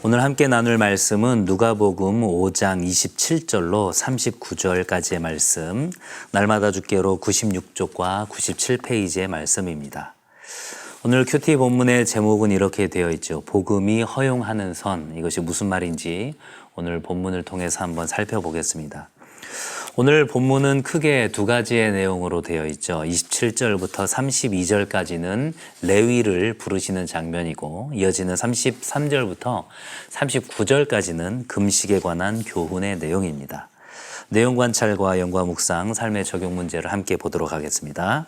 오늘 함께 나눌 말씀은 누가복음 5장 27절로 39절까지의 말씀, 날마다 주께로 96쪽과 97페이지의 말씀입니다. 오늘 큐티 본문의 제목은 이렇게 되어 있죠. 복음이 허용하는 선. 이것이 무슨 말인지 오늘 본문을 통해서 한번 살펴보겠습니다. 오늘 본문은 크게 두 가지의 내용으로 되어 있죠. 27절부터 32절까지는 레위를 부르시는 장면이고, 이어지는 33절부터 39절까지는 금식에 관한 교훈의 내용입니다. 내용 관찰과 연과 묵상, 삶의 적용 문제를 함께 보도록 하겠습니다.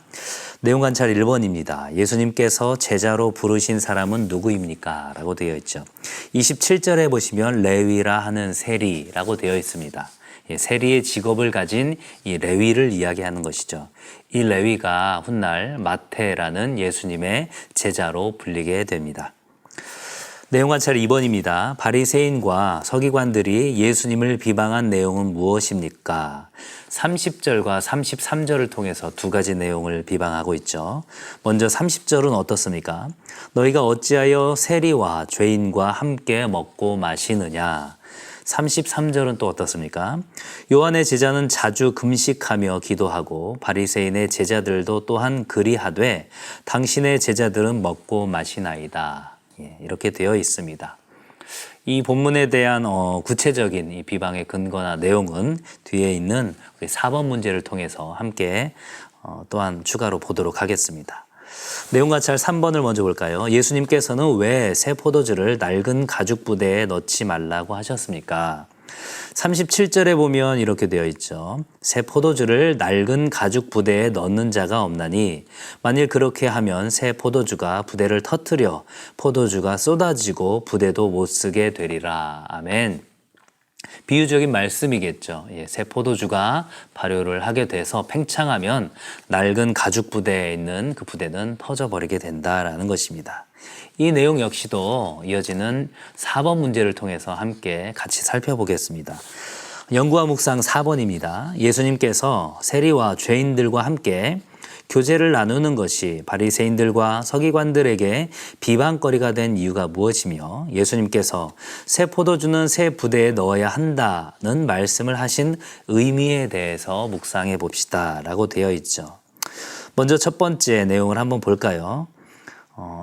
내용 관찰 1번입니다. 예수님께서 제자로 부르신 사람은 누구입니까? 라고 되어 있죠. 27절에 보시면 레위라 하는 세리라고 되어 있습니다. 세리의 직업을 가진 이 레위를 이야기하는 것이죠. 이 레위가 훗날 마태라는 예수님의 제자로 불리게 됩니다. 내용 관찰 2번입니다. 바리새인과 서기관들이 예수님을 비방한 내용은 무엇입니까? 30절과 33절을 통해서 두 가지 내용을 비방하고 있죠. 먼저 30절은 어떻습니까? 너희가 어찌하여 세리와 죄인과 함께 먹고 마시느냐? 33절은 또 어떻습니까? 요한의 제자는 자주 금식하며 기도하고 바리새인의 제자들도 또한 그리하되 당신의 제자들은 먹고 마시나이다. 이렇게 되어 있습니다. 이 본문에 대한 구체적인 이 비방의 근거나 내용은 뒤에 있는 우리 4번 문제를 통해서 함께 또한 추가로 보도록 하겠습니다. 내용 관찰 3번을 먼저 볼까요? 예수님께서는 왜 새 포도주를 낡은 가죽 부대에 넣지 말라고 하셨습니까? 37절에 보면 이렇게 되어 있죠. 새 포도주를 낡은 가죽 부대에 넣는 자가 없나니 만일 그렇게 하면 새 포도주가 부대를 터뜨려 포도주가 쏟아지고 부대도 못 쓰게 되리라. 아멘. 비유적인 말씀이겠죠. 새 포도주가 발효를 하게 돼서 팽창하면 낡은 가죽 부대에 있는 그 부대는 터져버리게 된다라는 것입니다. 이 내용 역시도 이어지는 4번 문제를 통해서 함께 같이 살펴보겠습니다. 연구와 묵상 4번입니다. 예수님께서 세리와 죄인들과 함께 교제를 나누는 것이 바리새인들과 서기관들에게 비방거리가 된 이유가 무엇이며 예수님께서 새 포도주는 새 부대에 넣어야 한다는 말씀을 하신 의미에 대해서 묵상해 봅시다 라고 되어 있죠. 먼저 첫 번째 내용을 한번 볼까요?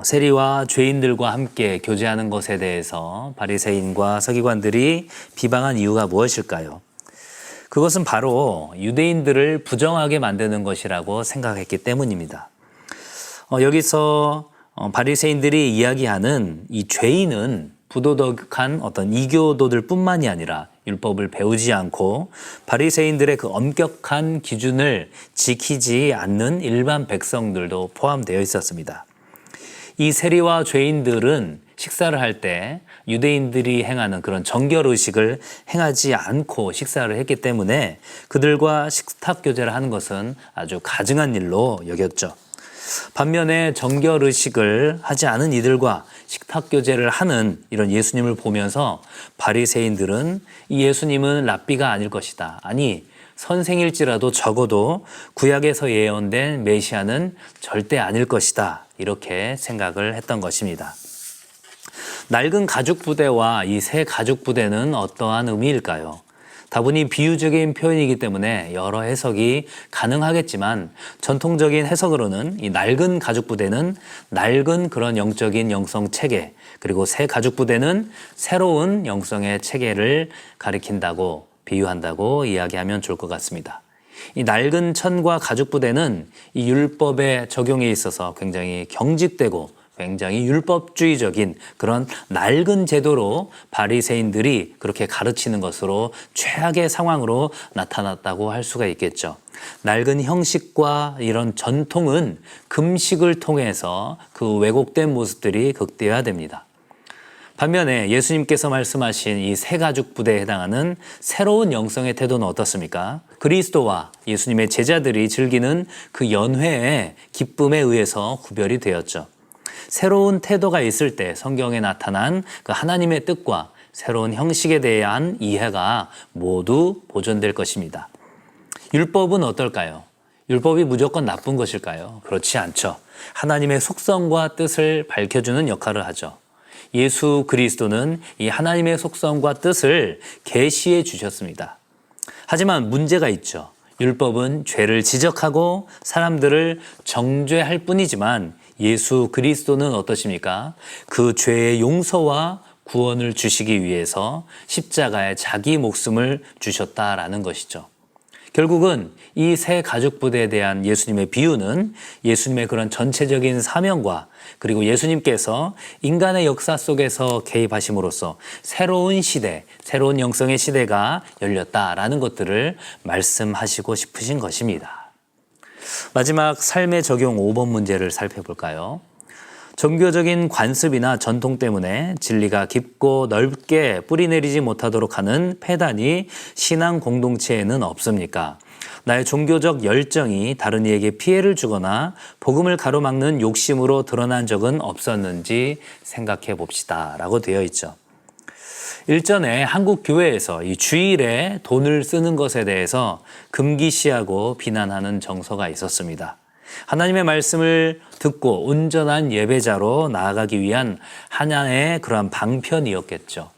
세리와 죄인들과 함께 교제하는 것에 대해서 바리새인과 서기관들이 비방한 이유가 무엇일까요? 그것은 바로 유대인들을 부정하게 만드는 것이라고 생각했기 때문입니다. 여기서 바리새인들이 이야기하는 이 죄인은 부도덕한 어떤 이교도들 뿐만이 아니라 율법을 배우지 않고 바리새인들의 그 엄격한 기준을 지키지 않는 일반 백성들도 포함되어 있었습니다. 이 세리와 죄인들은 식사를 할 때 유대인들이 행하는 그런 정결의식을 행하지 않고 식사를 했기 때문에 그들과 식탁 교제를 하는 것은 아주 가증한 일로 여겼죠. 반면에 정결의식을 하지 않은 이들과 식탁 교제를 하는 이런 예수님을 보면서 바리새인들은 이 예수님은 랍비가 아닐 것이다. 아니 선생일지라도 적어도 구약에서 예언된 메시아는 절대 아닐 것이다. 이렇게 생각을 했던 것입니다. 낡은 가죽 부대와 이 새 가죽 부대는 어떠한 의미일까요? 다분히 비유적인 표현이기 때문에 여러 해석이 가능하겠지만 전통적인 해석으로는 이 낡은 가죽 부대는 낡은 그런 영적인 영성 체계, 그리고 새 가죽 부대는 새로운 영성의 체계를 가리킨다고 비유한다고 이야기하면 좋을 것 같습니다. 이 낡은 천과 가죽 부대는 이 율법의 적용에 있어서 굉장히 경직되고 굉장히 율법주의적인 그런 낡은 제도로 바리새인들이 그렇게 가르치는 것으로 최악의 상황으로 나타났다고 할 수가 있겠죠. 낡은 형식과 이런 전통은 금식을 통해서 그 왜곡된 모습들이 극대화됩니다. 반면에 예수님께서 말씀하신 이 새 가죽 부대에 해당하는 새로운 영성의 태도는 어떻습니까? 그리스도와 예수님의 제자들이 즐기는 그 연회의 기쁨에 의해서 구별이 되었죠. 새로운 태도가 있을 때 성경에 나타난 그 하나님의 뜻과 새로운 형식에 대한 이해가 모두 보존될 것입니다. 율법은 어떨까요? 율법이 무조건 나쁜 것일까요? 그렇지 않죠. 하나님의 속성과 뜻을 밝혀주는 역할을 하죠. 예수 그리스도는 이 하나님의 속성과 뜻을 계시해 주셨습니다. 하지만 문제가 있죠. 율법은 죄를 지적하고 사람들을 정죄할 뿐이지만 예수 그리스도는 어떠십니까? 그 죄의 용서와 구원을 주시기 위해서 십자가에 자기 목숨을 주셨다라는 것이죠. 결국은 이 새 가족 부대에 대한 예수님의 비유는 예수님의 그런 전체적인 사명과 그리고 예수님께서 인간의 역사 속에서 개입하심으로써 새로운 시대, 새로운 영성의 시대가 열렸다라는 것들을 말씀하시고 싶으신 것입니다. 마지막 삶의 적용 5번 문제를 살펴볼까요? 종교적인 관습이나 전통 때문에 진리가 깊고 넓게 뿌리내리지 못하도록 하는 폐단이 신앙 공동체에는 없습니까? 나의 종교적 열정이 다른 이에게 피해를 주거나 복음을 가로막는 욕심으로 드러난 적은 없었는지 생각해 봅시다 라고 되어 있죠. 일전에 한국 교회에서 이 주일에 돈을 쓰는 것에 대해서 금기시하고 비난하는 정서가 있었습니다. 하나님의 말씀을 듣고 온전한 예배자로 나아가기 위한 하나의 그러한 방편이었겠죠.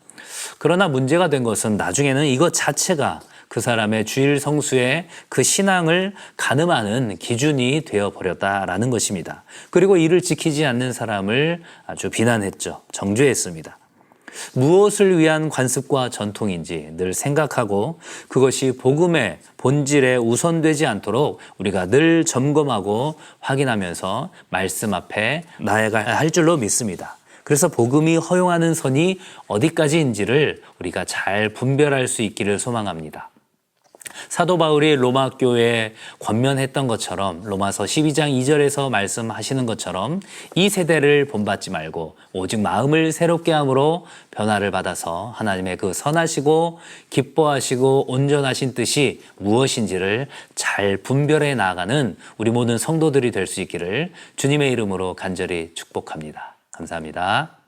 그러나 문제가 된 것은 나중에는 이것 자체가 그 사람의 주일 성수의 그 신앙을 가늠하는 기준이 되어버렸다라는 것입니다. 그리고 이를 지키지 않는 사람을 아주 비난했죠. 정죄했습니다. 무엇을 위한 관습과 전통인지 늘 생각하고 그것이 복음의 본질에 우선되지 않도록 우리가 늘 점검하고 확인하면서 말씀 앞에 나아가야 할 줄로 믿습니다. 그래서 복음이 허용하는 선이 어디까지인지를 우리가 잘 분별할 수 있기를 소망합니다. 사도 바울이 로마 교회에 권면했던 것처럼 로마서 12장 2절에서 말씀하시는 것처럼 이 세대를 본받지 말고 오직 마음을 새롭게 함으로 변화를 받아서 하나님의 그 선하시고 기뻐하시고 온전하신 뜻이 무엇인지를 잘 분별해 나아가는 우리 모든 성도들이 될 수 있기를 주님의 이름으로 간절히 축복합니다. 감사합니다.